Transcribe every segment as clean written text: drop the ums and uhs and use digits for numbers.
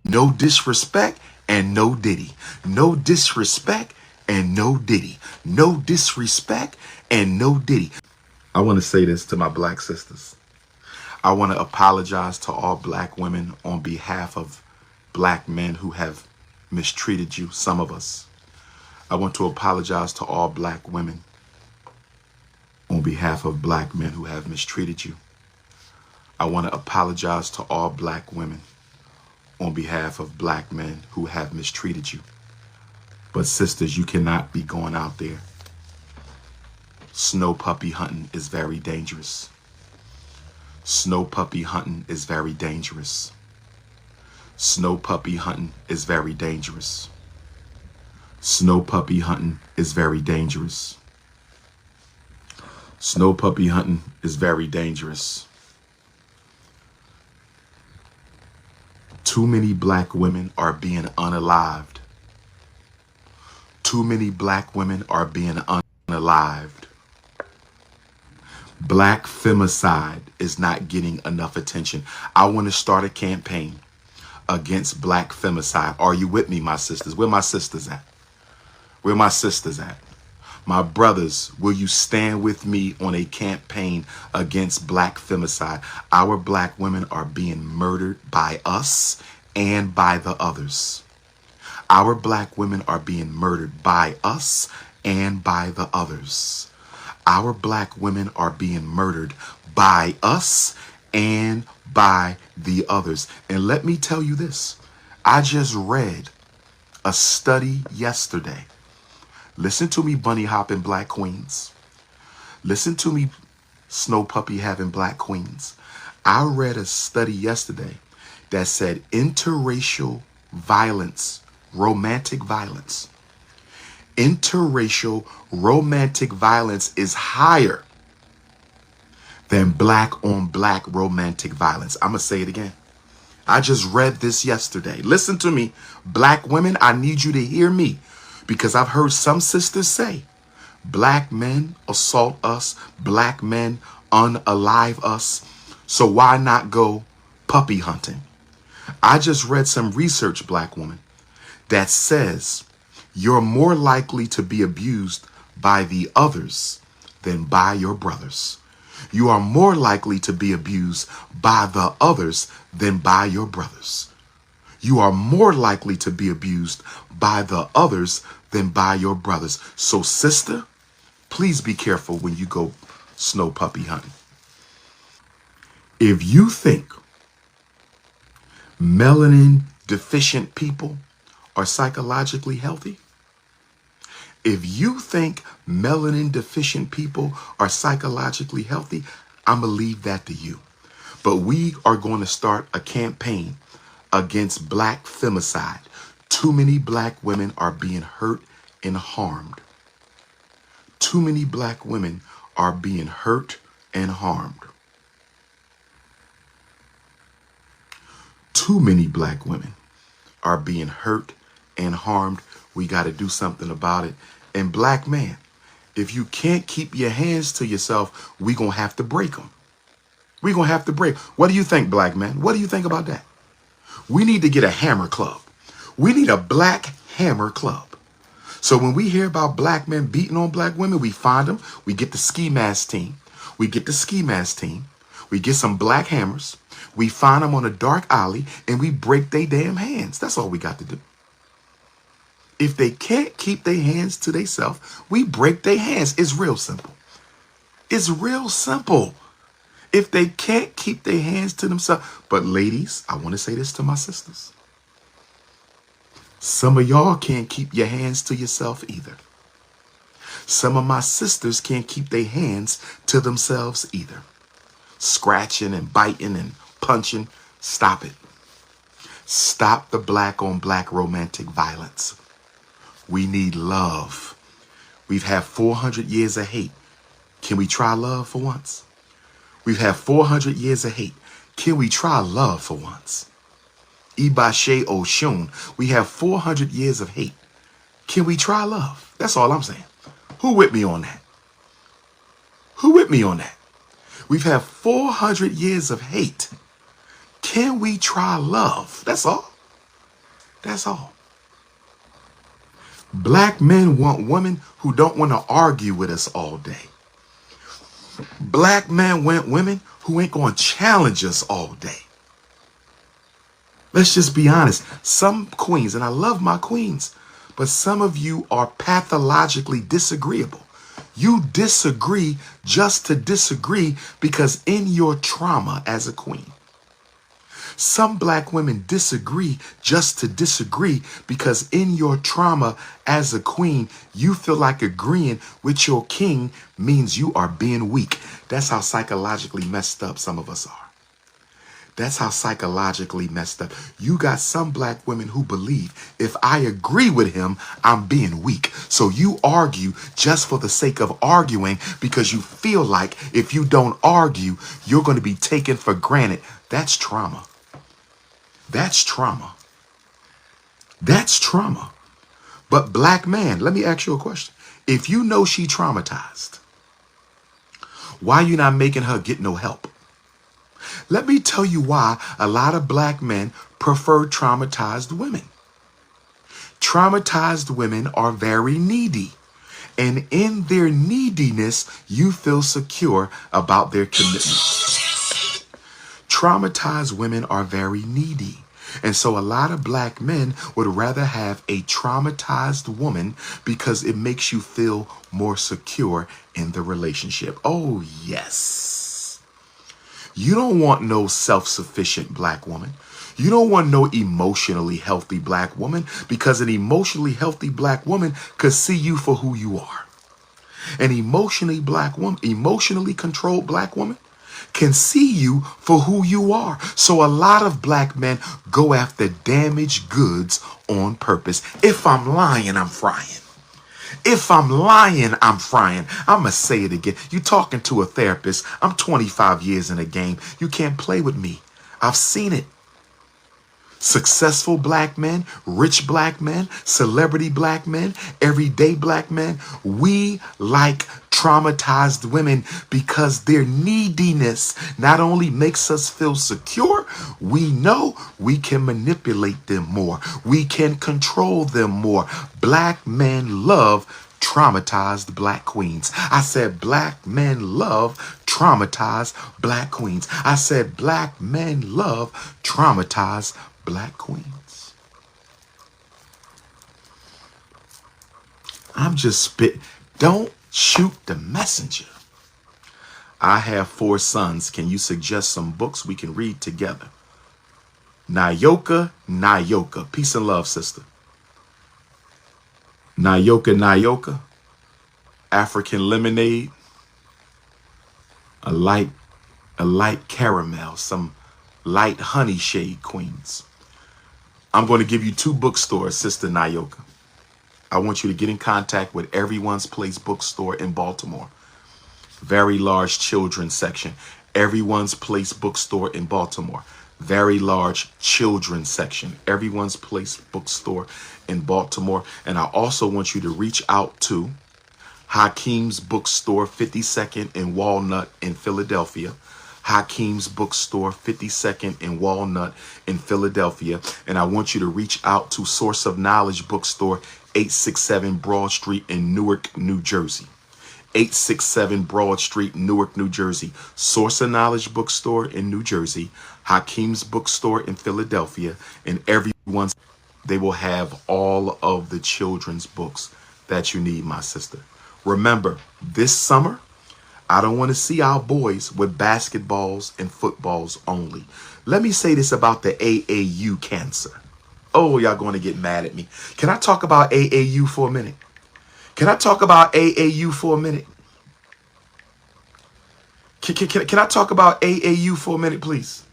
No disrespect and no diddy. No disrespect and no diddy. No disrespect and no diddy. I want to say this to my black sisters. I want to apologize to all black women on behalf of black men who have mistreated you, some of us. I want to apologize to all black women on behalf of black men who have mistreated you. I want to apologize to all black women on behalf of black men who have mistreated you. But sisters, you cannot be going out there. Snow puppy hunting is very dangerous. Snow puppy hunting is very dangerous. Snow puppy hunting is very dangerous. Snow puppy hunting is very dangerous. Snow puppy hunting is very dangerous. Too many black women are being unalived. Too many black women are being unalived. Black femicide is not getting enough attention. I want to start a campaign against black femicide. Are you with me, my sisters? Where my sisters at? Where my sisters at? My brothers, will you stand with me on a campaign against black femicide? Our black women are being murdered by us and by the others. Our black women are being murdered by us and by the others. Our black women are being murdered by us and by the others. And let me tell you this. I just read a study yesterday. Listen to me, bunny hopping black queens. Listen to me, snow puppy having black queens. I read a study yesterday that said interracial violence, romantic violence, interracial romantic violence is higher than black on black romantic violence. I'm going to say it again. I just read this yesterday. Listen to me, black women, I need you to hear me. Because I've heard some sisters say, black men assault us, black men unalive us, so why not go puppy hunting? I just read some research, black woman, that says you're more likely to be abused by the others than by your brothers. You are more likely to be abused by the others than by your brothers. You are more likely to be abused by the others than by your brothers. So sister, please be careful when you go snow puppy hunting. If you think melanin deficient people are psychologically healthy, if you think melanin deficient people are psychologically healthy, I'm going to leave that to you. But we are going to start a campaign against black femicide. Too many black women are being hurt and harmed. Too many black women are being hurt and harmed. Too many black women are being hurt and harmed. We got to do something about it. And black man, if you can't keep your hands to yourself, we going to have to break them. We going to have to break. What do you think, black man? What do you think about that? We need to get a hammer club. We need a black hammer club. So when we hear about black men beating on black women, we find them. We get the ski mask team. We get the ski mask team. We get some black hammers. We find them on a dark alley and we break their damn hands. That's all we got to do. If they can't keep their hands to themselves, we break their hands. It's real simple. It's real simple. If they can't keep their hands to themselves. But ladies, I want to say this to my sisters. Some of y'all can't keep your hands to yourself either. Some of my sisters can't keep their hands to themselves either. Scratching and biting and punching. Stop it. Stop the black on black romantic violence. We need love. We've had 400 years of hate. Can we try love for once? We've had 400 years of hate. Can we try love for once? Ibashe Oshun. We have 400 years of hate. Can we try love? That's all I'm saying. Who with me on that? Who with me on that? We've had 400 years of hate. Can we try love? That's all. That's all. Black men want women who don't want to argue with us all day. Black men want women who ain't going to challenge us all day. Let's just be honest. Some queens, and I love my queens, but some of you are pathologically disagreeable. You disagree just to disagree because in your trauma as a queen. Some black women disagree just to disagree because in your trauma as a queen, you feel like agreeing with your king means you are being weak. That's how psychologically messed up some of us are. That's how psychologically messed up. You got some black women who believe if I agree with him, I'm being weak. So you argue just for the sake of arguing because you feel like if you don't argue, you're going to be taken for granted. That's trauma. That's trauma. That's trauma. But black man, let me ask you a question. If you know she traumatized, why you not making her get no help? Let me tell you why a lot of black men prefer traumatized women. Traumatized women are very needy. And in their neediness, you feel secure about their commitment. Traumatized women are very needy. And so a lot of black men would rather have a traumatized woman because it makes you feel more secure in the relationship. Oh, yes. You don't want no self-sufficient black woman. You don't want no emotionally healthy black woman because an emotionally healthy black woman could see you for who you are. An emotionally controlled black woman can see you for who you are. So a lot of black men go after damaged goods on purpose. If I'm lying, I'm frying. If I'm lying, I'm frying. I'm going to say it again. You talking to a therapist. I'm 25 years in the game. You can't play with me. I've seen it. Successful black men, rich black men, celebrity black men, everyday black men. We like traumatized women because their neediness not only makes us feel secure, we know we can manipulate them more. We can control them more. Black men love traumatized black queens. I said black men love traumatized black queens. I said black men love traumatized black queens. I'm just spit. Don't shoot the messenger. I have 4 sons. Can you suggest some books we can read together? Nayoka. Peace and love, sister. Nayoka. African lemonade. A light caramel. Some light honey shade queens. I'm going to give you 2 bookstores, Sister Nayoka. I want you to get in contact with Everyone's Place bookstore in Baltimore. Very large children's section. Everyone's Place bookstore in Baltimore. Very large children's section. Everyone's Place bookstore in Baltimore. And I also want you to reach out to Hakeem's bookstore, 52nd and Walnut in Philadelphia. Hakeem's bookstore, 52nd and Walnut in Philadelphia. And I want you to reach out to Source of Knowledge bookstore, 867 Broad Street in Newark, New Jersey. 867 Broad Street, Newark, New Jersey. Source of Knowledge bookstore in New Jersey. Hakeem's bookstore in Philadelphia. And everyone's, they will have all of the children's books that you need, my sister. Remember, this summer, I don't want to see our boys with basketballs and footballs only. Let me say this about the AAU cancer. Oh, y'all going to get mad at me. Can I talk about AAU for a minute? Can I talk about AAU for a minute? Can I talk about AAU for a minute, please?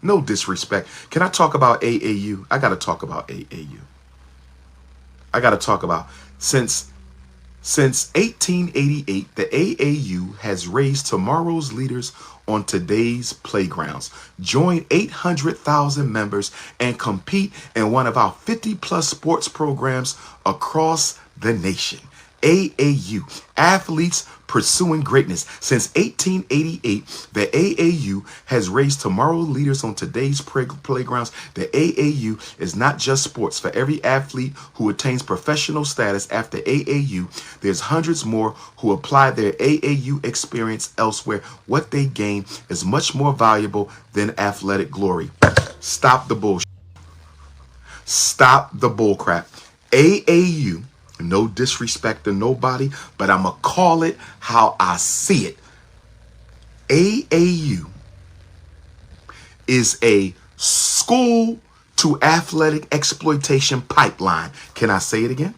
No disrespect. Can I talk about AAU? I got to talk about AAU. I got to talk about Since 1888, the AAU has raised tomorrow's leaders on today's playgrounds. Join 800,000 members and compete in one of our 50+ sports programs across the nation. AAU, Athletes Pursuing Greatness. Since 1888, the AAU has raised tomorrow's leaders on today's playgrounds. The AAU is not just sports. For every athlete who attains professional status after AAU, there's hundreds more who apply their AAU experience elsewhere. What they gain is much more valuable than athletic glory. Stop the bullshit. Stop the bullcrap. AAU, no disrespect to nobody, but I'm going to call it how I see it. AAU is a school to athletic exploitation pipeline. Can I say it again?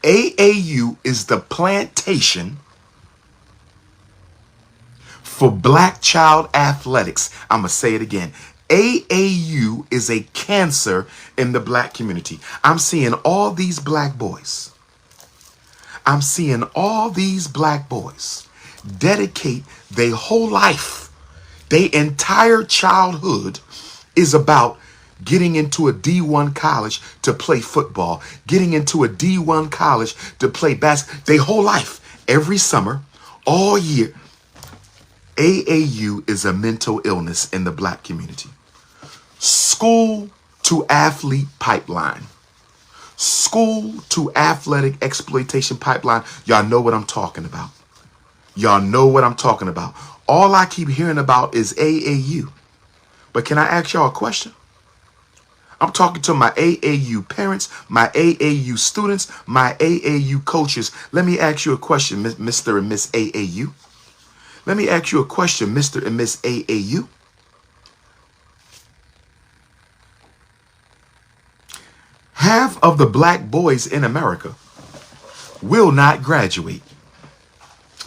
AAU is the plantation for black child athletics. I'm going to say it again. AAU is a cancer in the black community. I'm seeing all these black boys. I'm seeing all these black boys dedicate their whole life. Their entire childhood is about getting into a D1 college to play football, getting into a D1 college to play basketball. Their whole life, every summer, all year. AAU is a mental illness in the black community. School to athlete pipeline. School to athletic exploitation pipeline. Y'all know what I'm talking about. Y'all know what I'm talking about. All I keep hearing about is AAU. But can I ask y'all a question? I'm talking to my AAU parents, my AAU students, my AAU coaches. Let me ask you a question, Mr. and Miss AAU. Let me ask you a question, Mr. and Miss AAU. Half of the black boys in America will not graduate.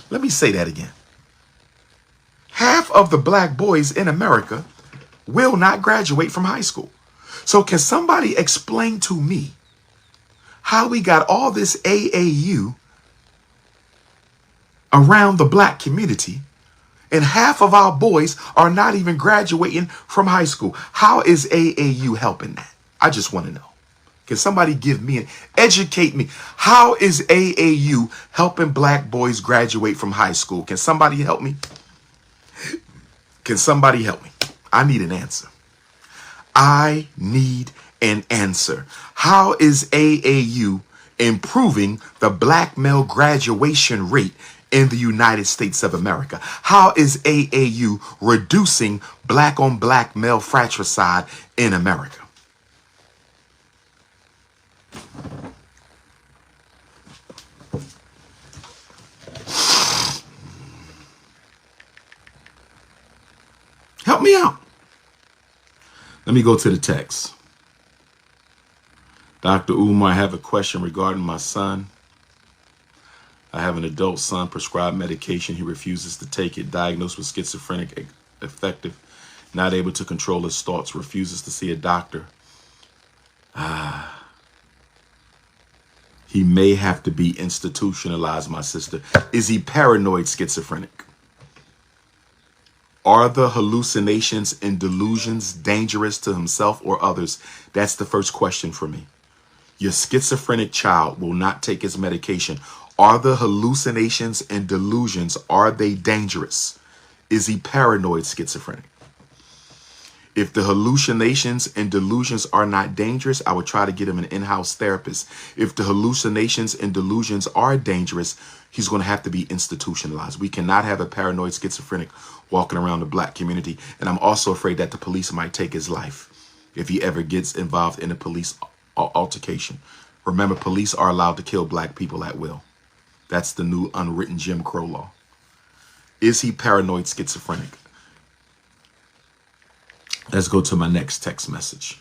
Let me say that again. Half of the black boys in America will not graduate from high school. So can somebody explain to me how we got all this AAU around the black community and half of our boys are not even graduating from high school? How is AAU helping that? I just want to know. Can somebody give me and educate me? How is AAU helping black boys graduate from high school? Can somebody help me? Can somebody help me? I need an answer. I need an answer. How is AAU improving the black male graduation rate in the United States of America? How is AAU reducing black on black male fratricide in America? Help me out. Let me go to the text. Dr. Umar, I have a question regarding my son. I have an adult son prescribed medication. He refuses to take it. Diagnosed with schizophrenic affective. Not able to control his thoughts. Refuses to see a doctor. He may have to be institutionalized, my sister. Is he paranoid schizophrenic? Are the hallucinations and delusions dangerous to himself or others? That's the first question for me. Your schizophrenic child will not take his medication. Are the hallucinations and delusions, are they dangerous? Is he paranoid schizophrenic? If the hallucinations and delusions are not dangerous, I would try to get him an in-house therapist. If the hallucinations and delusions are dangerous, he's going to have to be institutionalized. We cannot have a paranoid schizophrenic walking around the black community. And I'm also afraid that the police might take his life if he ever gets involved in a police altercation. Remember, police are allowed to kill black people at will. That's the new unwritten Jim Crow law. Is he paranoid schizophrenic? Let's go to my next text message.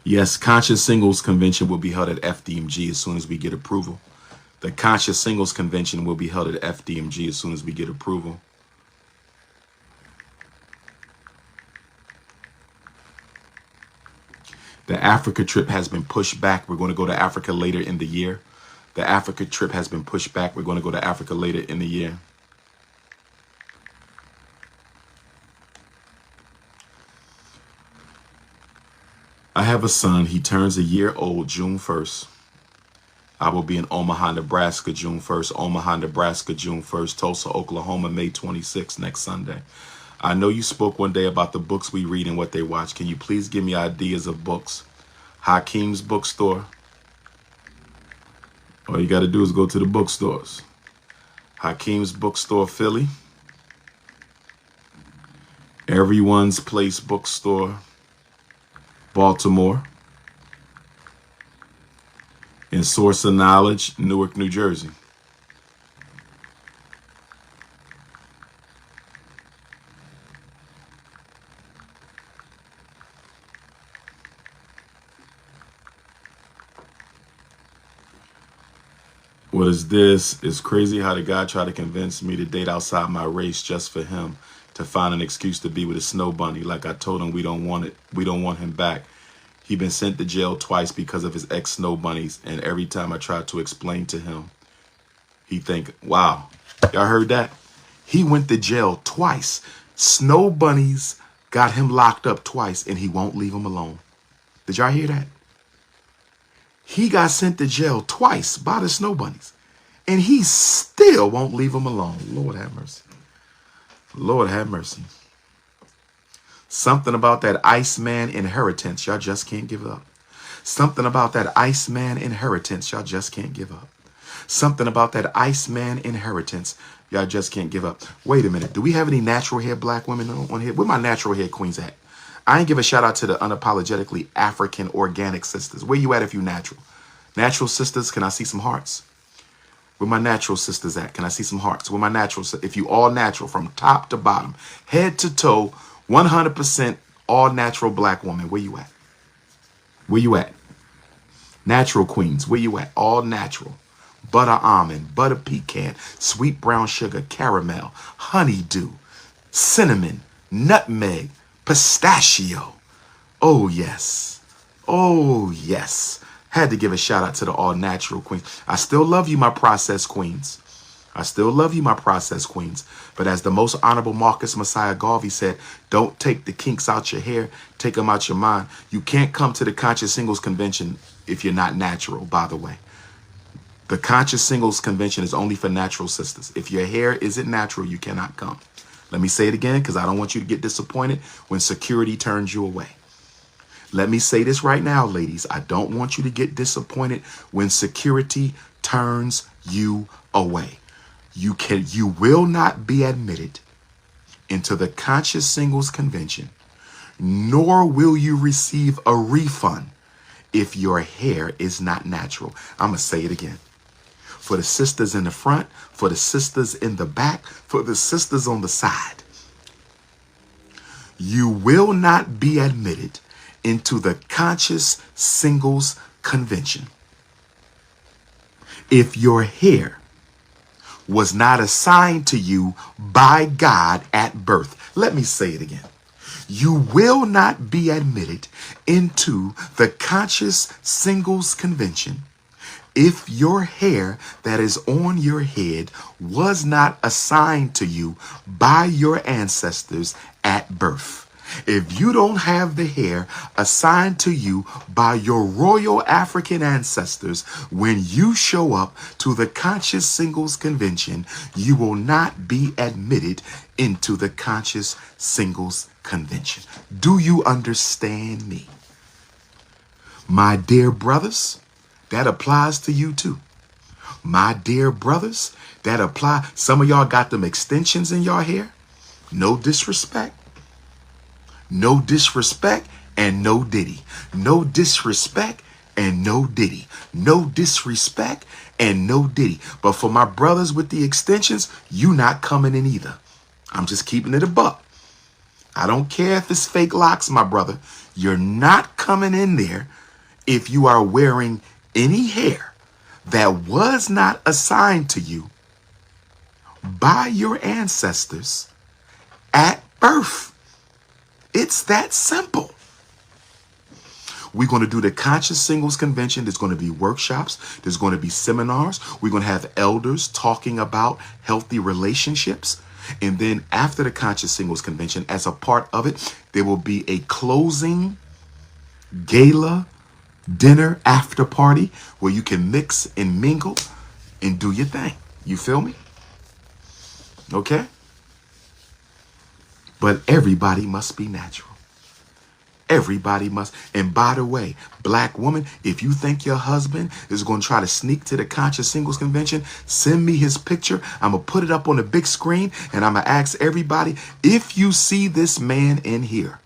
Yes, Conscious Singles Convention will be held at FDMG as soon as we get approval. The Conscious Singles Convention will be held at FDMG as soon as we get approval. The Africa trip has been pushed back. We're going to go to Africa later in the year. The Africa trip has been pushed back. We're going to go to Africa later in the year. I have a son. He turns a year old June 1st. I will be in Omaha, Nebraska, June 1st. Omaha, Nebraska, June 1st. Tulsa, Oklahoma, May 26th, next Sunday. I know you spoke one day about the books we read and what they watch. Can you please give me ideas of books? Hakeem's bookstore. All you got to do is go to the bookstores. Hakeem's bookstore, Philly. Everyone's Place bookstore, Baltimore. And Source of Knowledge, Newark, New Jersey. What is this? It's crazy how the guy tried to convince me to date outside my race just for him to find an excuse to be with a snow bunny. Like I told him we don't want it. We don't want him back. He been sent to jail twice because of his ex snow bunnies. And every time I tried to explain to him, he think, wow, y'all heard that? He went to jail twice. Snow bunnies got him locked up twice and he won't leave him alone. Did y'all hear that? He got sent to jail twice by the snow bunnies and he still won't leave him alone. Lord have mercy. Lord have mercy. Something about that Iceman inheritance, y'all just can't give up. Something about that Iceman inheritance, y'all just can't give up. Something about that Iceman inheritance, y'all just can't give up. Wait a minute. Do we have any natural hair black women on here? Where my natural hair queens at? I ain't give a shout out to the unapologetically African organic sisters. Where you at if you natural? Natural sisters, can I see some hearts? Where my natural sisters at? Can I see some hearts? Where my natural, if you all natural from top to bottom, head to toe, 100% all natural black woman, where you at? Where you at? Natural queens, where you at? All natural. Butter almond, butter pecan, sweet brown sugar, caramel, honeydew, cinnamon, nutmeg, pistachio. Oh, yes. Oh, yes. Had to give a shout out to the all natural queens. I still love you, my processed queens. I still love you, my processed queens. But as the most honorable Marcus Messiah Garvey said, don't take the kinks out your hair, take them out your mind. You can't come to the Conscious Singles Convention if you're not natural, by the way. The Conscious Singles Convention is only for natural sisters. If your hair isn't natural, you cannot come. Let me say it again because I don't want you to get disappointed when security turns you away. Let me say this right now, ladies. I don't want you to get disappointed when security turns you away. You will not be admitted into the Conscious Singles Convention, nor will you receive a refund if your hair is not natural. I'm going to say it again. For the sisters in the front, for the sisters in the back, for the sisters on the side, you will not be admitted into the Conscious Singles Convention if your hair was not assigned to you by God at birth. Let me say it again. You will not be admitted into the Conscious Singles Convention if your hair that is on your head was not assigned to you by your ancestors at birth. If you don't have the hair assigned to you by your royal African ancestors, when you show up to the Conscious Singles Convention, you will not be admitted into the Conscious Singles Convention. Do you understand me? My dear brothers, that applies to you too. My dear brothers, that apply. Some of y'all got them extensions in your hair. No disrespect. No disrespect and no diddy. No disrespect and no diddy. No disrespect and no diddy. But for my brothers with the extensions, you not coming in either. I'm just keeping it a buck. I don't care if it's fake locks, my brother. You're not coming in there if you are wearing any hair that was not assigned to you by your ancestors at birth. It's that simple. We're going to do the Conscious Singles Convention. There's going to be workshops. There's going to be seminars. We're going to have elders talking about healthy relationships. And then after the Conscious Singles Convention, as a part of it, there will be a closing gala dinner after party where you can mix and mingle and do your thing. You feel me? Okay? But everybody must be natural. Everybody must. And by the way, black woman, if you think your husband is going to try to sneak to the Conscious Singles Convention, send me his picture. I'm going to put it up on the big screen and I'm going to ask everybody, if you see this man in here,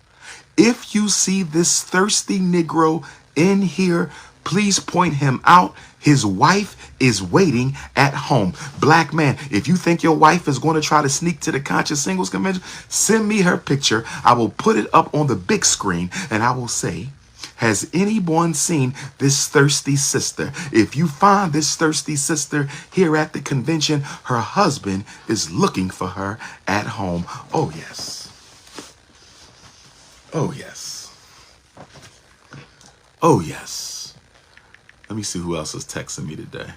if you see this thirsty Negro in here, please point him out. His wife is waiting at home. Black man, if you think your wife is going to try to sneak to the Conscious Singles Convention, send me her picture. I will put it up on the big screen and I will say, has anyone seen this thirsty sister? If you find this thirsty sister here at the convention, her husband is looking for her at home. Oh, yes. Oh, yes. Oh, yes. Let me see who else is texting me today.